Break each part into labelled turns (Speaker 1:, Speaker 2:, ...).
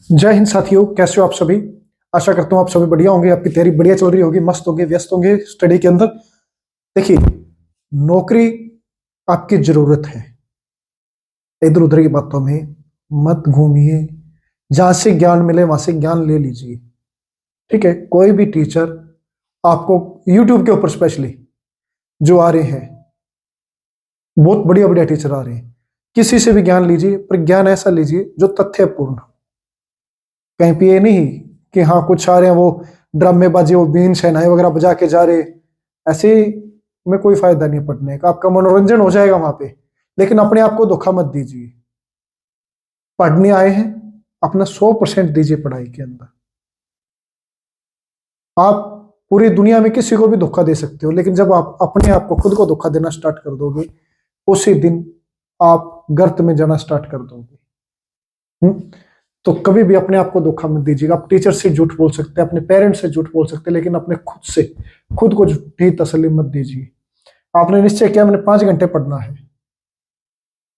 Speaker 1: जय हिंद साथियों, कैसे हो आप सभी। आशा करता हूँ आप सभी बढ़िया होंगे, आपकी तैयारी बढ़िया चल रही होगी, मस्त होंगे, व्यस्त होंगे स्टडी के अंदर। देखिए, नौकरी आपकी जरूरत है। इधर उधर की बातों में मत घूमिए, जहां से ज्ञान मिले वहां से ज्ञान ले लीजिए। ठीक है, कोई भी टीचर आपको यूट्यूब के ऊपर स्पेशली जो आ रहे हैं, बहुत बढ़िया बढ़िया टीचर आ रहे हैं, किसी से भी ज्ञान लीजिए, पर ज्ञान ऐसा लीजिए जो तथ्यपूर्ण। कहीं पे ये नहीं कि हाँ कुछ आ रहे हैं वो ड्रामेबाजी, वो बीन शहनाई वगैरह बजा के जा रहे, ऐसे में कोई फायदा नहीं पढ़ने का। आपका मनोरंजन हो जाएगा वहां पे, लेकिन अपने आप को धोखा मत दीजिए। पढ़ने आए हैं, अपना 100% दीजिए पढ़ाई के अंदर। आप पूरी दुनिया में किसी को भी धोखा दे सकते हो, लेकिन जब आप अपने आप को खुद को धोखा देना स्टार्ट कर दोगे, उसी दिन आप गर्त में जाना स्टार्ट कर दोगे। तो कभी भी अपने आप को धोखा मत दीजिएगा। आप टीचर से झूठ बोल सकते हैं, अपने पेरेंट्स से झूठ बोल सकते हैं, लेकिन अपने खुद को झूठी तसल्ली मत दीजिए। आपने निश्चय किया मैंने 5 घंटे पढ़ना है,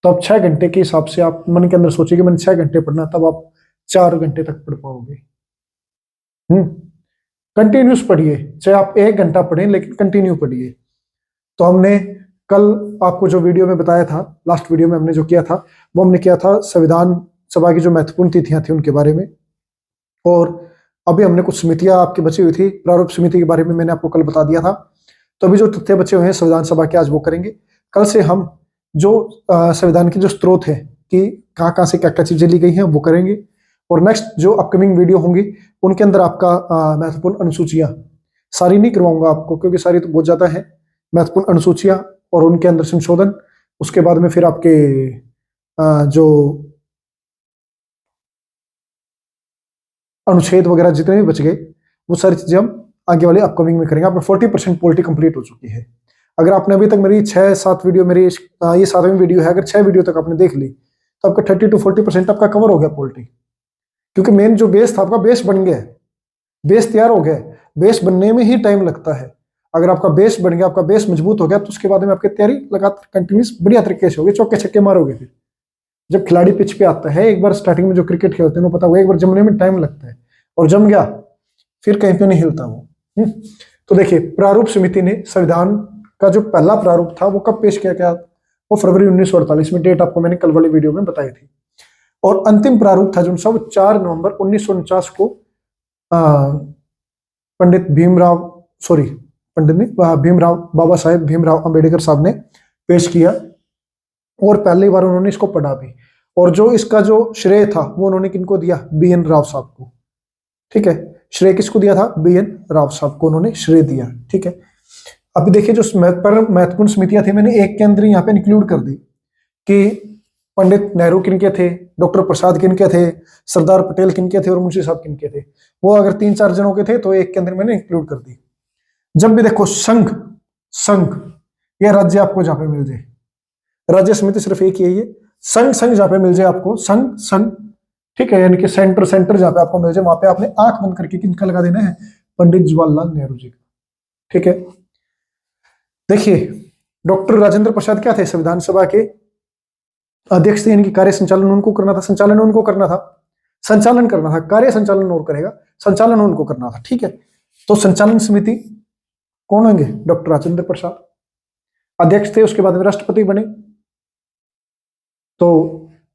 Speaker 1: तो आप 6 घंटे के हिसाब से आप मन के अंदर सोचिए कि मैंने 6 घंटे पढ़ना, तब आप 4 घंटे तक पढ़ पाओगे। कंटिन्यूस पढ़िए, चाहे आप 1 घंटा पढ़ें, लेकिन कंटिन्यू पढ़िए। तो हमने कल आपको जो वीडियो में बताया था, लास्ट वीडियो में हमने जो किया था, वो हमने किया था संविधान सभा की जो महत्वपूर्ण तिथियां थी उनके बारे में। और अभी हमने कुछ समितियां आपकी बची हुई थी, प्रारूप समिति के बारे में मैंने आपको कल बता दिया था। तो अभी जो तथ्य बचे हुए हैं संविधान सभा के, आज वो करेंगे। कल से हम जो संविधान के जो स्रोत है कि कहाँ कहाँ से क्या क्या चीजें ली गई हैं वो करेंगे। और नेक्स्ट जो अपकमिंग वीडियो होंगी उनके अंदर आपका महत्वपूर्ण अनुसूचियां सारी नहीं करवाऊंगा आपको, क्योंकि सारी तो बहुत ज्यादा है। महत्वपूर्ण अनुसूचियां और उनके अंदर संशोधन, उसके बाद में फिर आपके जो अनुच्छेद वगैरह जितने भी बच गए, वो सारी चीजें हम आगे वाले अपकमिंग में करेंगे। आपने 40% पॉलिटी कंप्लीट हो चुकी है। अगर आपने अभी तक मेरी 6-7 वीडियो, मेरी ये 7वीं वीडियो है, अगर 6 वीडियो तक आपने देख ली, तो आपका 30 to 40% आपका कवर हो गया पॉलिटी। क्योंकि मेन जो बेस था आपका, बेस बन गया, बेस तैयार हो गया। बेस बनने में ही टाइम लगता है। अगर आपका बेस बन गया, आपका बेस मजबूत हो गया, तो उसके बाद में आपकी तैयारी लगातार कंटिन्यूस बढ़िया तरीके से होगी, चौके छक्के मारोगे। फिर जब खिलाड़ी पिच पे आता है, एक बार स्टार्टिंग में जो क्रिकेट खेलते हैं वो पता होगा, एक बार जमने में टाइम लगता है, और जम गया फिर कहीं पे नहीं हिलता वो। तो देखिए, प्रारूप समिति ने संविधान का जो पहला प्रारूप था वो कब पेश किया गया? वो फरवरी 1948 में। डेट आपको मैंने कल वाली वीडियो में बताई थी। और अंतिम प्रारूप था जो सा, वो 4 नवंबर 1949 को भीमराव बाबा साहेब भीमराव अंबेडकर साहब ने पेश किया। और पहली बार उन्होंने इसको पढ़ा भी। और जो इसका जो श्रेय था वो उन्होंने किनको दिया? BN राव साहब को। ठीक है, श्रेय किसको दिया था? BN राव साहब को उन्होंने श्रेय दिया। ठीक है, अभी देखिए जो महत्वपूर्ण समितियां थी, मैंने एक के अंदर यहाँ पे इंक्लूड कर दी कि पंडित नेहरू किनके थे, डॉक्टर प्रसाद किनके थे, सरदार पटेल किनके थे, और मुंशी साहब किनके थे। वो अगर 3-4 जनों के थे तो एक के अंदर मैंने इंक्लूड कर दी। जब भी देखो संघ या राज्य आपको जहां पे मिल जाए, राज्य समिति सिर्फ एक ही है ये, संघ जहां पे मिल जाए आपको, संघ ठीक है, यानी कि सेंटर जहां पे आपको मिल जाए, वहां पे आपने आंख बंद करके किनका लगा देना है? पंडित जवाहरलाल नेहरू जी का। ठीक है, देखिए डॉक्टर राजेंद्र प्रसाद क्या थे? संविधान सभा के अध्यक्ष थे, इनकी कार्य संचालन उनको करना था, संचालन उनको करना था, संचालन करना था, कार्य संचालन और करेगा, संचालन उनको करना था। ठीक है, तो संचालन समिति कौन होंगे? डॉक्टर राजेंद्र प्रसाद अध्यक्ष थे। उसके बाद में राष्ट्रपति बने। तो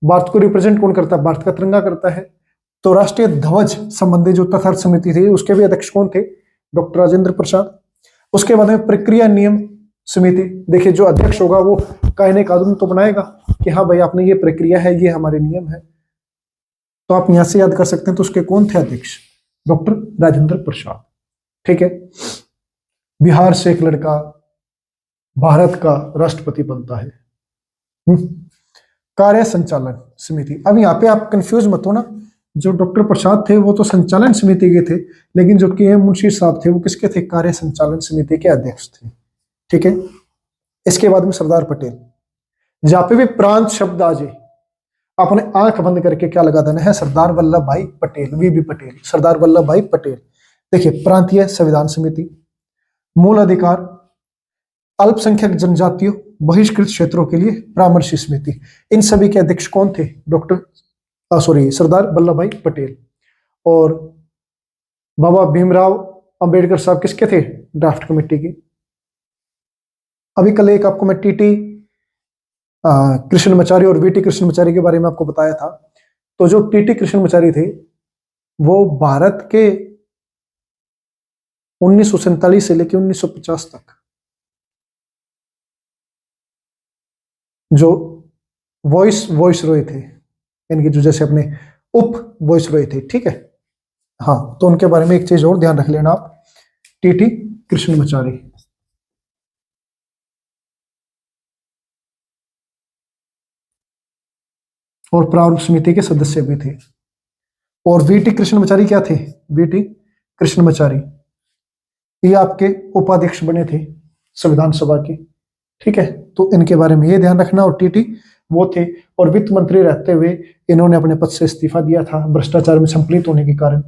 Speaker 1: भारत को रिप्रेजेंट कौन करता है? भारत का तिरंगा करता है। तो राष्ट्रीय ध्वज संबंधी जो तथार्थ समिति थी, उसके भी अध्यक्ष कौन थे? डॉक्टर राजेंद्र प्रसाद। उसके बाद में प्रक्रिया नियम समिति, देखिए जो अध्यक्ष होगा वो कायदे कानून तो बनाएगा कि हाँ भाई आपने ये प्रक्रिया है, ये हमारे नियम है। तो आप यहां से याद कर सकते हैं। तो उसके कौन थे अध्यक्ष? डॉक्टर राजेंद्र प्रसाद। ठीक है, बिहार से एक लड़का भारत का राष्ट्रपति बनता है। कार्य संचालन समिति, अब यहाँ पे आप कंफ्यूज मत हो ना। जो डॉक्टर प्रसाद थे वो तो संचालन समिति के थे, लेकिन जो के मुंशी साहब थे वो किसके थे? कार्य संचालन समिति के अध्यक्ष थे। ठीक है, इसके बाद में सरदार पटेल। जहां पे भी प्रांत शब्द आ जाए, आपने आंख बंद करके क्या लगा देना है? सरदार वल्लभ भाई पटेल, VB पटेल, सरदार वल्लभ भाई पटेल। देखिए, प्रांतीय संविधान समिति, मूल अधिकार, अल्पसंख्यक जनजातियों, बहिष्कृत क्षेत्रों के लिए परामर्श समिति, इन सभी के अध्यक्ष कौन थे? डॉक्टर सरदार वल्लभ भाई पटेल। और बाबा भीमराव अंबेडकर साहब किसके थे? ड्राफ्ट कमेटी के। अभी कल एक आपको मैं टीटी कृष्णमाचारी और वीटी कृष्णमाचारी के बारे में आपको बताया था। तो जो टीटी कृष्णमाचारी थे वो भारत के 1947 से लेकर 1950 तक जो वॉइस रॉय थे, इनके जो जैसे अपने उप वॉइस रॉय थे, ठीक है। हाँ, तो उनके बारे में एक चीज और ध्यान रख लेना आप, टीटी कृष्णमाचारी। और प्रारूप समिति के सदस्य भी थे। और वीटी कृष्णमाचारी क्या थे? वीटी कृष्णमाचारी ये आपके उपाध्यक्ष बने थे संविधान सभा के, ठीक है। तो इनके बारे में ये ध्यान रखना। और टीटी वो थे, और वित्त मंत्री रहते हुए इन्होंने अपने पद से इस्तीफा दिया था भ्रष्टाचार में संपलित होने के कारण।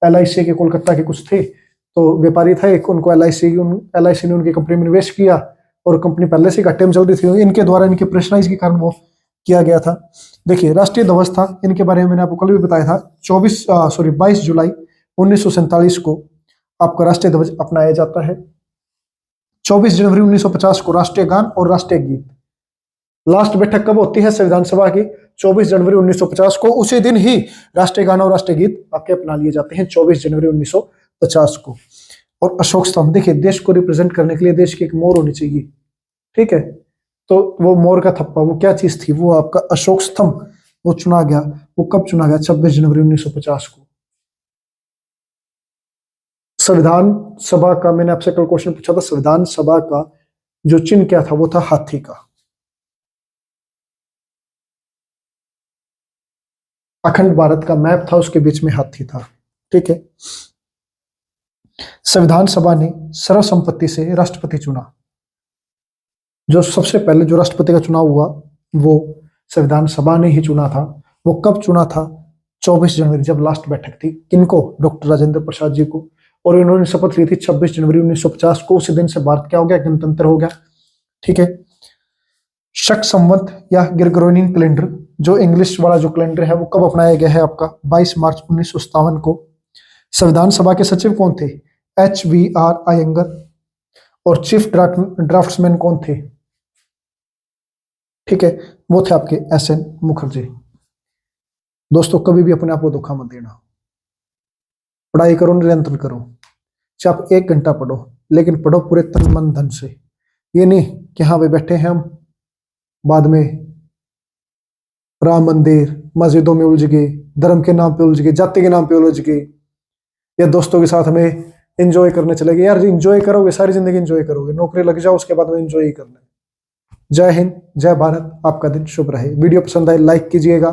Speaker 1: LIC के कोलकाता के कुछ थे, तो व्यापारी था एक, उनको LIC ने उनकी कंपनी में निवेश किया और कंपनी पहले से घाटे में चल रही थी। इनके द्वारा इनके प्रेशराइज के कारण वो किया गया था। देखिए, राष्ट्रीय ध्वज था, इनके बारे में मैंने आपको कल भी बताया था। 22 जुलाई 1947 को आपका राष्ट्रीय ध्वज अपनाया जाता है। 24 जनवरी 1950 को राष्ट्रीय गान और राष्ट्रीय गीत। लास्ट बैठक कब होती है संविधान सभा की? 24 जनवरी 1950 को। उसी दिन ही राष्ट्रीय गान और राष्ट्रीय गीत आपके अपना लिए जाते हैं, 24 जनवरी 1950 को। और अशोक स्तंभ, देखिए देश को रिप्रेजेंट करने के लिए देश की एक मोर होनी चाहिए, ठीक है। तो वो मोर का थप्पा, वो क्या चीज थी? वो आपका अशोक स्तंभ, वो चुना गया। वो कब चुना गया? 26 जनवरी 1950 को। संविधान सभा का, मैंने आपसे कल क्वेश्चन पूछा था, संविधान सभा का जो चिन्ह क्या था? वो था हाथी का। अखंड भारत का मैप था, उसके बीच में हाथी था, ठीक है। संविधान सभा ने सर्वसम्मति से राष्ट्रपति चुना। जो सबसे पहले जो राष्ट्रपति का चुनाव हुआ वो संविधान सभा ने ही चुना था। वो कब चुना था? 24 जनवरी, जब लास्ट बैठक थी। किनको? डॉक्टर राजेंद्र प्रसाद जी को। और इन्होंने शपथ ली थी 26 जनवरी 1950 को। उसी दिन से भारत क्या हो गया? गणतंत्र हो गया, ठीक है। शक संवत या ग्रेगोरियन कैलेंडर, जो इंग्लिश वाला जो कैलेंडर है, वो कब अपनाया गया है? आपका 22 मार्च 1957 को। संविधान सभा के सचिव कौन थे? HVR अयंगर। और चीफ ड्राफ्ट्समैन कौन थे? ठीक है, वो थे आपके SN मुखर्जी। दोस्तों, कभी भी अपने आप को धोखा मत देना। पढ़ाई करो, निरंतर करो। चाहे आप 1 घंटा पढ़ो, लेकिन पढ़ो पूरे तन मन धन से। ये नहीं कि हाँ भाई बैठे हैं हम, बाद में राम मंदिर मस्जिदों में उलझ गए, धर्म के नाम पे उलझ गए, जाति के नाम पे उलझ गए, या दोस्तों के साथ में एंजॉय करने चले गए। यार एंजॉय करोगे, सारी जिंदगी एंजॉय करोगे, नौकरी लग जाओ, उसके बाद में एंजॉय ही करना है। जय हिंद, जय भारत। आपका दिन शुभ रहे। वीडियो पसंद आए लाइक कीजिएगा,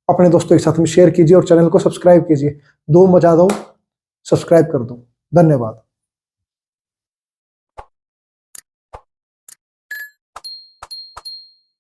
Speaker 1: अपने दोस्तों के साथ में शेयर कीजिए और चैनल को सब्सक्राइब कीजिए। दो मजा दो, सब्सक्राइब कर दो। धन्यवाद।